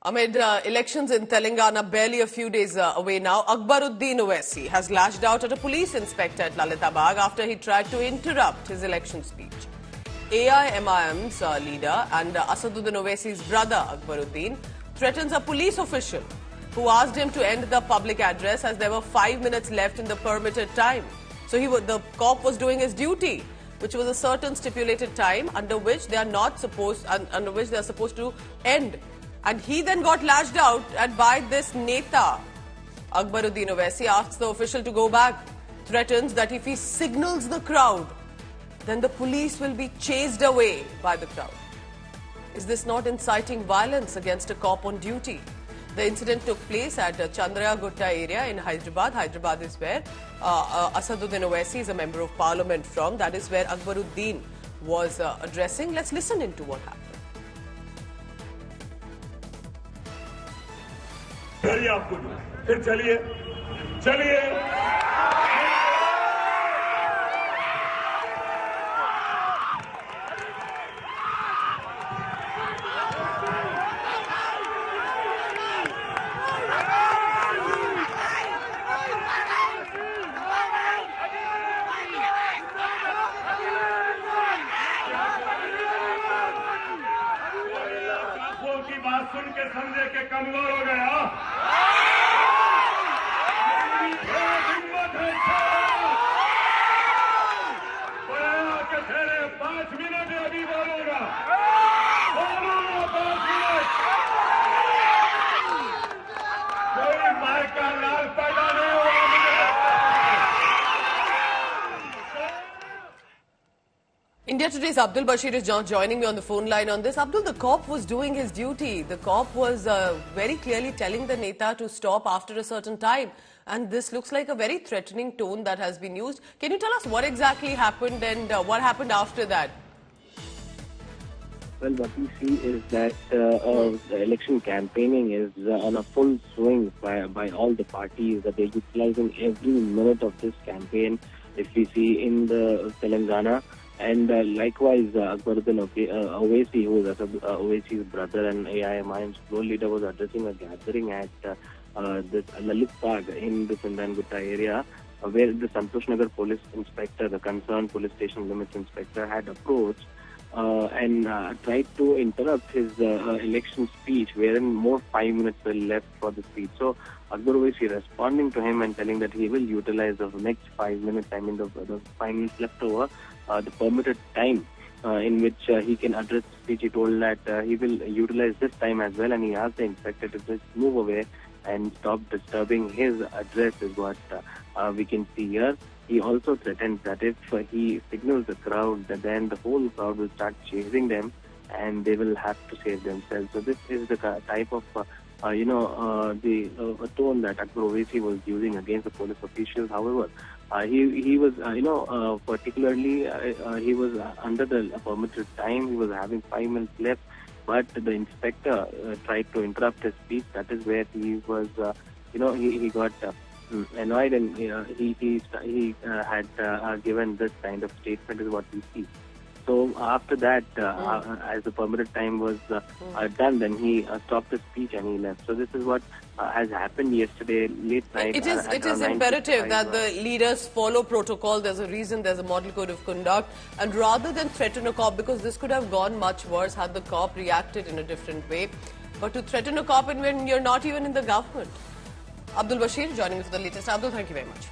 Amid elections in Telangana barely a few days away now, Akbaruddin Owaisi has lashed out at a police inspector at Lalitabad after he tried to interrupt his election speech. AIMIM's leader and Asaduddin Owaisi's brother Akbaruddin threatens a police official who asked him to end the public address as there were 5 minutes left in the permitted time. So the cop was doing his duty, which was a certain stipulated time under which they are supposed to end. And he then got lashed out by this Neta. Akbaruddin Owaisi asks the official to go back, threatens that if he signals the crowd, then the police will be chased away by the crowd. Is this not inciting violence against a cop on duty? The incident took place at Chandraya Gutta area in Hyderabad. Hyderabad is where Asaduddin Owaisi is a member of parliament from. That is where Akbaruddin was addressing. Let's listen into what happened. आपको फिर चलिए चलिए की बात सुन के समझे के कमजोर हो गया India Today's Abdul Bashir is joining me on the phone line on this. Abdul, the cop was doing his duty. The cop was very clearly telling the Neta to stop after a certain time. And this looks like a very threatening tone that has been used. Can you tell us what exactly happened and what happened after that? Well, what we see is that the election campaigning is on a full swing by all the parties, that they're utilizing every minute of this campaign, if we see in the Telangana. And likewise, Akbaruddin Owaisi, who is Owaisi's brother and AIMIM's floor leader, was addressing a gathering at this Lalitabad in the Chandraya area, where the Santosh Nagar police inspector, the concerned police station limits inspector, had approached and tried to interrupt his election speech, wherein more 5 minutes were left for the speech. So Akbar Owaisi responding to him and telling that he will utilize the next 5 minutes, I mean the 5 minutes left over, the permitted time in which he can address the speech. He told that he will utilize this time as well, and he asked the inspector to just move away and stop disturbing his address, is what we can see here. He also threatened that if he signals the crowd, then the whole crowd will start chasing them and they will have to save themselves. So this is the type of the tone that Akbar Owaisi was using against the police officials. However, he was, particularly, he was under the permitted time. He was having 5 minutes left, but the inspector tried to interrupt his speech. That is where he was, he got annoyed, and he had given this kind of statement, is what we see. So after that, as the permitted time was done, then he stopped the speech and he left. So this is what has happened yesterday late night. It is imperative that the leaders follow protocol. There's a reason, there's a model code of conduct. And rather than threaten a cop, because this could have gone much worse had the cop reacted in a different way. But to threaten a cop when you're not even in the government. Abdul Bashir joining me for the latest. Abdul, thank you very much.